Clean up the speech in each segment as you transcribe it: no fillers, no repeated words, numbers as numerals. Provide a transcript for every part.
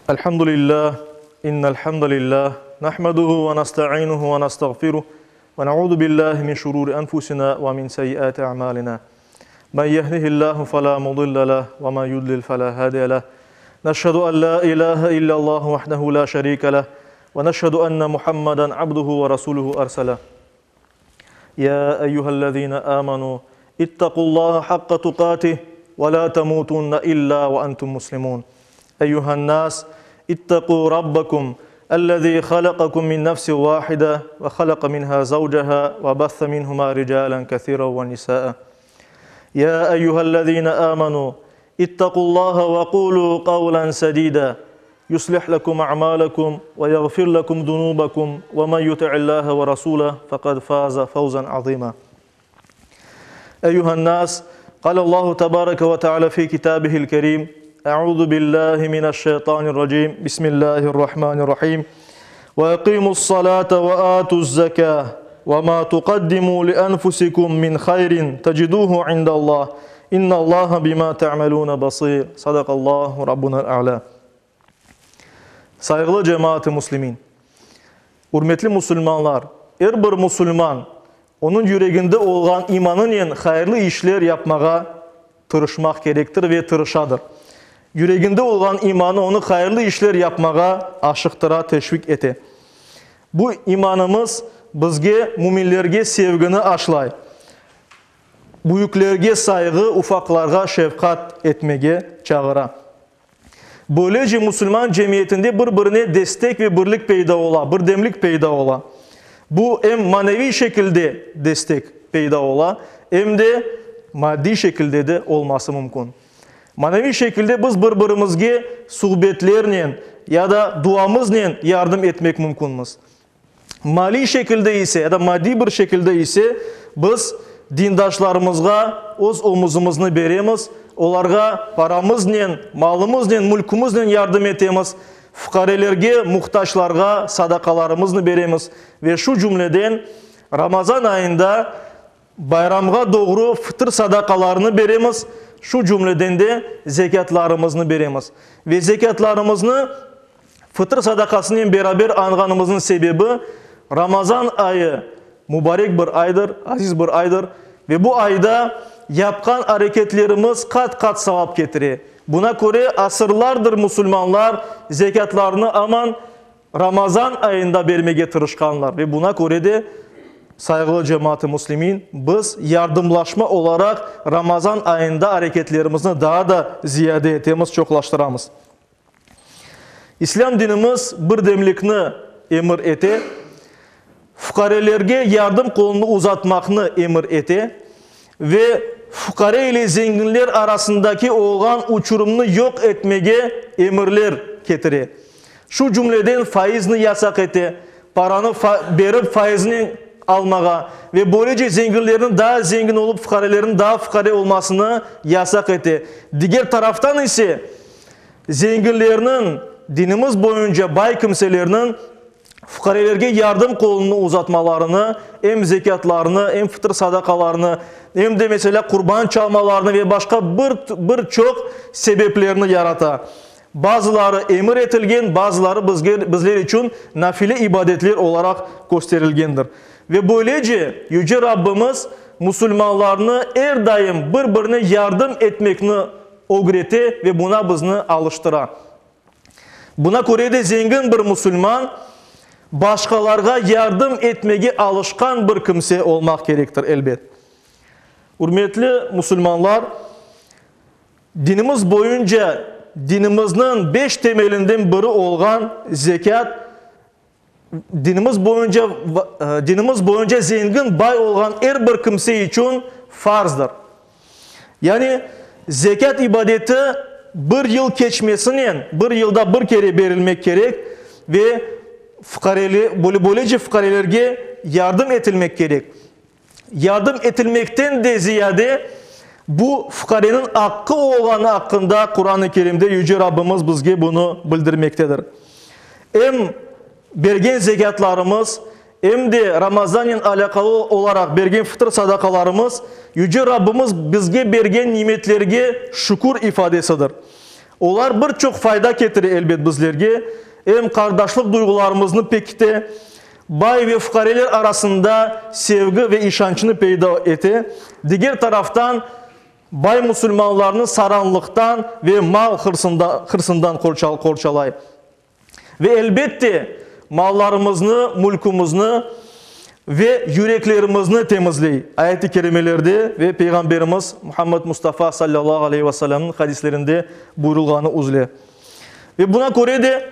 Elhamdülillah, innelhamdülillah, nahmeduhu ve nasta'inuhu ve nastağfiruh ve na'udhu billahi min şururi enfusina ve min seyyiati a'malina. Men yehdihillahu fela mudille leh ve men yudlil fela hadiye leh. Neşhedü en la ilahe illallah vahdehu la şerike leh ve neşhedü enne Muhammeden abduhu ve rasuluhu ersele. Ya eyyühellezine amenu ittaqullaha hakka tukatih ve la temutunne illa ve entum muslimun. Eyyühen nas ittaqu rabbakum الذي خلقكم من نفس واحدة وخلق منها زوجها وبث منهما رجالا كثيرا ونساء يا أيها الذين آمنوا اتقوا الله وقولوا قولا سديدا يصلح لكم أعمالكم ويغفر لكم ذنوبكم ومن يطع الله ورسوله فقد فاز فوزا عظيما أيها الناس قال الله تبارك وتعالى في كتابه الكريم أعوذ بالله من الشيطان الرجيم بسم الله الرحمن الرحيم وأقيموا الصلاة وآتوا الزكاة وما تقدموا لأنفسكم من خير تجدوه عند الله إن الله بما تعملون بصير صدق الله ربنا الأعلى. Saygılı cemaat-i Müslümin, hürmetli Müslümanlar, her bir Müslüman onun yüreğinde olan imanın hayırlı işler yapmağa tırışmak gerektir ve tırışadır. Yüreğinde olan imanı onu hayırlı işler yapmağa aşıktıra teşvik ete. Bu imanımız bizge, müminlerge sevgini aşlay. Büyüklerge saygı, ufaklarga şefkat etmege çağıra. Böylece Müslüman cemiyetinde birbirine destek ve birlik peyda ola, birdemlik peyda ola. Bu hem manevi şekilde destek peyda ola, hem de maddi şekilde de olması mümkün. Manevi şekilde biz birbirimizge suhbetlerle ya da duamızla yardım etmek mümkünmüz. Mali şekilde ise ya da maddi bir şekilde ise biz dindaşlarımızga öz omuzumuzu beremiz, onlarga paramızla, malımızla, mülkümüzle yardım etemiz. Fukarelerge, muhtaçlarga sadakalarımızı beremiz ve şu cümleden Ramazan ayında bayramga doğru fıtır sadakalarını beremiz. Şu cümleden de zekatlarımızı beremiz. Ve zekatlarımızı fıtır sadakasıyla beraber anganımızın sebebi Ramazan ayı mübarek bir aydır, aziz bir aydır. Ve bu ayda yapkan hareketlerimiz kat kat sevap getirir. Buna göre asırlardır Müslümanlar zekatlarını aman Ramazan ayında vermeye tırışkanlar. Ve buna göre de saygılı cemaat-i Müslümin, biz yardımlaşma olarak Ramazan ayında hareketlerimizi daha da ziyade etemiz, çoklaştıramız. İslam dinimiz birdemlikni emir ete, fukarelerge yardım kolunu uzatmakni emir ete ve fukare ile zenginler arasındaki olan uçurumunu yok etmeye emirler getire. Şu cümleden faizini yasak ete, paranı berip faizini almağa ve böylece zenginlerin daha zengin olup fukarelerin daha fukare olmasını yasak etti. Diğer taraftan ise zenginlerinin dinimiz boyunca bay kimselerinin fukarelerge yardım kolunu uzatmalarını, hem zekatlarını, hem fıtır sadakalarını, hem de mesela kurban çalmalarını ve başka birçok sebeplerini yarata. Bazıları emir etilgen, bazıları bizler için nafile ibadetler olarak gösterilgendir. Ve böylece Yüce Rabbimiz Müslümanlarını her daim birbirine yardım etmekini öğreti ve buna bizni alıştıra. Buna göre de zengin bir Müslüman başkalarga yardım etmeye alışkan bir kimse olmak gerektir elbet. Hürmetli Müslümanlar, dinimiz boyunca dinimizin 5 temelinden biri olan zekat, dinimiz boyunca zengin bay olan her bir kimse için farzdır. Yani zekat ibadeti bir yıl geçmesine, bir yılda bir kere verilmek gerek ve böylece fukarelerge yardım edilmek gerek. Yardım edilmekten de ziyade bu fukarenin hakkı olanı hakkında Kur'an-ı Kerim'de Yüce Rabbimiz bizge bunu bildirmektedir. Hem bergen zekatlarımız hem de Ramazan'ın alakalı olarak bergen fıtır sadakalarımız Yüce Rabbimiz bizge bergen nimetlerge şükür ifadesidir. Olar bir çok fayda getirir elbet bizlerge. Hem kardeşlik duygularımızı pekite, bay ve fukareler arasında sevgi ve işançını peyda ete. Diğer taraftan bay Müslümanlarını saranlıktan ve mal hırsından korçalay. Ve elbette mallarımızı, mülkümüzü ve yüreklerimizi temizley. Ayet-i kerimelerde ve Peygamberimiz Muhammed Mustafa sallallahu aleyhi ve sellem'in hadislerinde buyurulğanı uzle. Ve buna göre de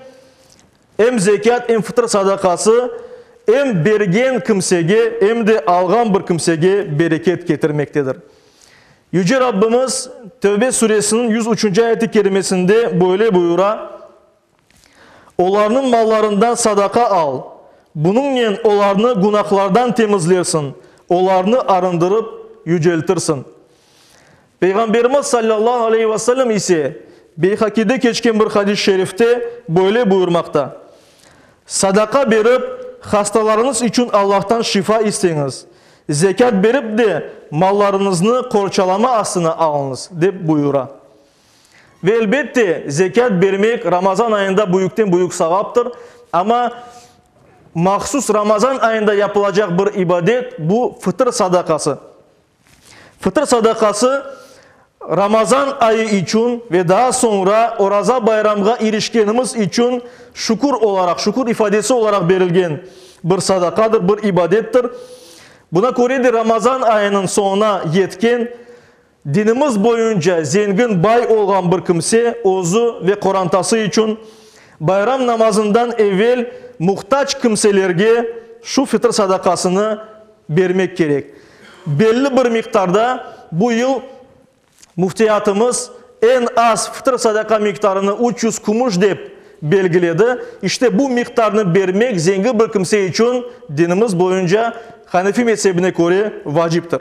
hem zekat hem fıtır sadakası hem bergen kimsege hem de algan bir kimsege bereket getirmektedir. Yüce Rabbimiz Tevbe suresinin 103. ayet-i kerimesinde böyle buyura: Onların mallarından sadaka al. Bununla onlarını günahlardan temizlersin. Onlarını arındırıp yüceltirsin. Peygamberimiz sallallahu aleyhi ve sellem ise Beyhaki'de geçen bir hadis-i şerifte böyle buyurmakta: Sadaka verip hastalarınız için Allah'tan şifa isteyiniz. Zekat verip de mallarınızı korçalama aslına alınız deyip buyura. Ve elbette zekat vermek Ramazan ayında büyükten büyük sevaptır. Ama mahsus Ramazan ayında yapılacak bir ibadet bu fıtır sadakası. Fıtır sadakası Ramazan ayı için ve daha sonra Oraza bayramına erişkenimiz için şükür ifadesi olarak verilgen bir sadakadır, bir ibadettir. Buna göre de Ramazan ayının sonuna yetken dinimiz boyunca zengin bay olan bir kimse ozu ve korantası için bayram namazından evvel muhtaç kimselerge şu fıtır sadakasını vermek gerek. Belli bir miktarda bu yıl muftiyatımız en az fıtır sadaka miktarını 300 kumuş deyip belgiledi. İşte bu miktarını vermek zengin bir kimse için dinimiz boyunca Hanefi mezhebine göre vaciptir.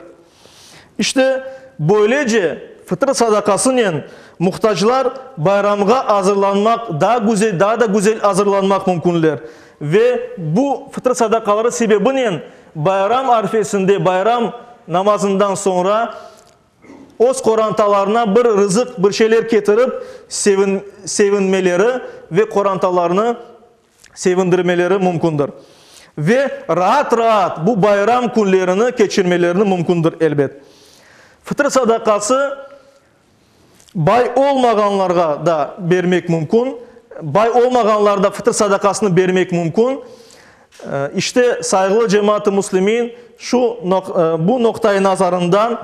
İşte böylece fıtır sadakasıyla muhtaçlar bayramga hazırlanmak, daha da güzel hazırlanmak mümkünler. Ve bu fıtır sadakaları sebebiyle bayram arifesinde, bayram namazından sonra öz korantalarına bir rızık, bir şeyler getirip sevinmeleri ve korantalarını sevindirmeleri mümkündür. Ve rahat bu bayram günlerini geçirmelerini mümkündür elbet. Fıtır sadakası bay olmaganlarga da vermek mümkün. Bay olmaganlar da fıtır sadakasını vermek mümkün. İşte saygılı cemaat-ı Müslümin bu noktayı nazarından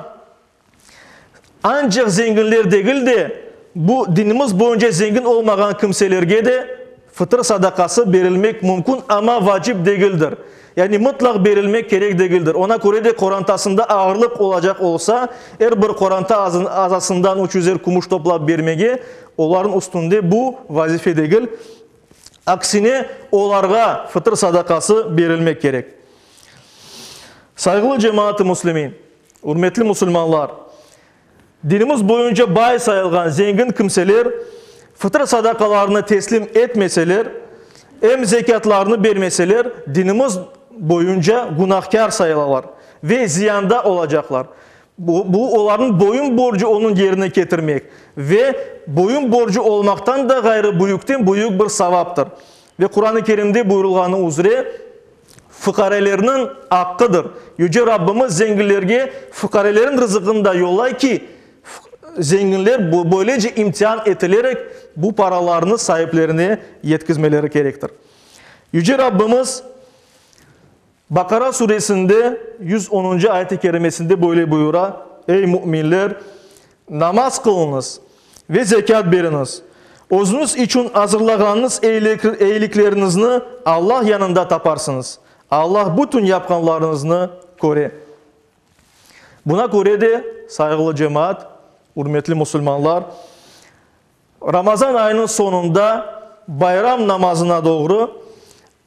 ancak zenginler değil de bu dinimiz boyunca zengin olmayan kimselerge de fıtır sadakası verilmek mümkün ama vacip değildir. Yani mutlak verilmek gerek değildir. Ona göre de korantasında ağırlık olacak olsa her bir koranta azasından 300'er kumuş toplayıp vermeye onların üstünde bu vazife değil. Aksine onlara fıtır sadakası verilmek gerek. Saygılı cemaat-ı Müslümin, hürmetli Müslümanlar, dinimiz boyunca bay sayılgan zengin kimseler fıtır sadakalarını teslim etmeseler, hem zekatlarını vermeseler dinimiz boyunca günahkar sayılırlar ve ziyanda olacaklar. Bu onların boyun borcu onun yerine getirmek ve boyun borcu olmaktan da gayrı büyükten büyük bir sevaptır. Ve Kur'an-ı Kerim'de buyurulğanı üzere fıkarelerinin hakkıdır. Yüce Rabbimiz zenginlerge fıkarelerin rızıkını da yollay ki zenginler böylece imtihan edilerek bu paralarını sahiplerine yetkizmeleri gerektir. Yüce Rabbimiz Bakara suresinde 110. ayet-i kerimesinde böyle buyura: Ey müminler, namaz kılınız ve zekat veriniz. Özünüz için hazırlağınız iyiliklerinizi Allah yanında taparsınız. Allah bütün yapkanlarınızı koru. Buna göre de saygılı cemaat, hürmetli Müslümanlar, Ramazan ayının sonunda bayram namazına doğru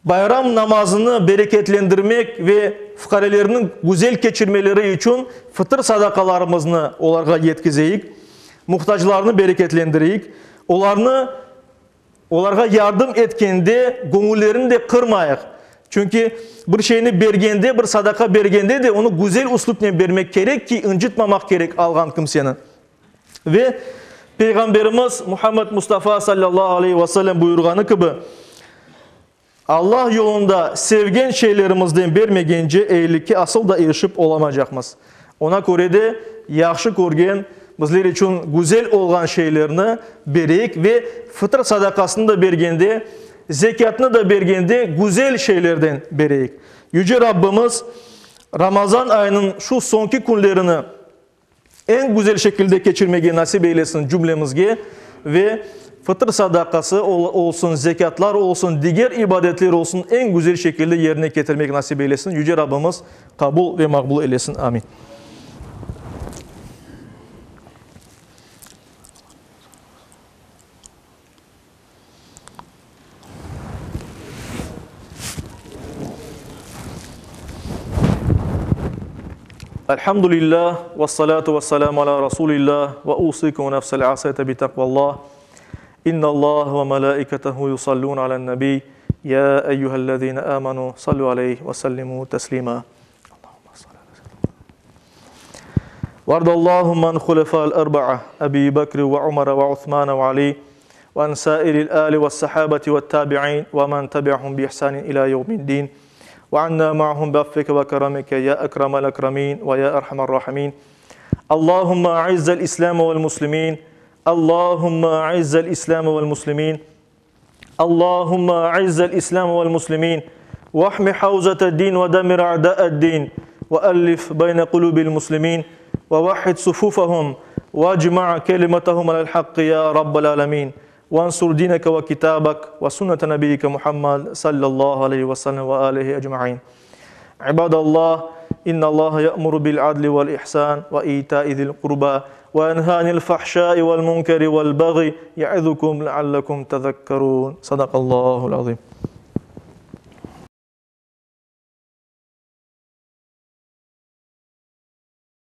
bayram namazını bereketlendirmek ve fukarelerinin güzel geçirmeleri için fıtır sadakalarımızı onlara yetkizeyik, muhtaçlarını bereketlendireyik, onlara yardım etkende gönüllerini de kırmayık. Çünkü bir şeyini bergende, bir sadaka bergende de onu güzel üslupla vermek gerek ki incitmemek gerek algan kimsenin. Ve Peygamberimiz Muhammed Mustafa sallallahu aleyhi ve sellem buyurganı gibi Allah yolunda sevgen şeylerimizden vermegence eğilikki asıl da erişip olamayacakmız. Ona göre de yaxşı görgen bizler için güzel olan şeylerini bereyik ve fıtır sadakasını da bergende, zekatını da bergende güzel şeylerden bereyik. Yüce Rabbimiz Ramazan ayının şu sonki günlerini en güzel şekilde geçirmeye nasip eylesin cümlemizge ve fıtır sadakası olsun, zekatlar olsun, diğer ibadetler olsun en güzel şekilde yerine getirmek nasip eylesin. Yüce Rabbimiz kabul ve makbul eylesin. Amin. Elhamdülillah ve salatu ve selamu ala Resulillah ve usikum nefsel asayete bi takvallah. İnna Allah ve melaiketehu yusallun alen nebi. Ya eyyühellezine amanu sallu aleyhi ve sellimu teslima. Vardallahu man khulefa'l erba'a Ebi Bekr ve Umar ve Uthman ve Ali ve an sairil ali ve sahabeti ve tabi'in ve man tabi'ahum bi ihsanin ila yevmiddin. وعنا معهم بعفوك وكرمك يا أكرم الأكرمين ويا أرحم الراحمين اللهم أعز الإسلام والمسلمين اللهم أعز الإسلام والمسلمين اللهم أعز الإسلام والمسلمين واحم حوزة الدين ودمر أعداء الدين وألف بين قلوب المسلمين ووحد صفوفهم واجمع كلمتهم على الحق يا رب العالمين وانصر دينك وكتابك وسنة نبيك محمد صلى الله عليه وسلم وآله أجمعين عباد الله إن الله يأمر بالعدل والإحسان وإيتاء ذي القربى وينهى عن الفحشاء والمنكر والبغي يعظكم لعلكم تذكرون صدق الله العظيم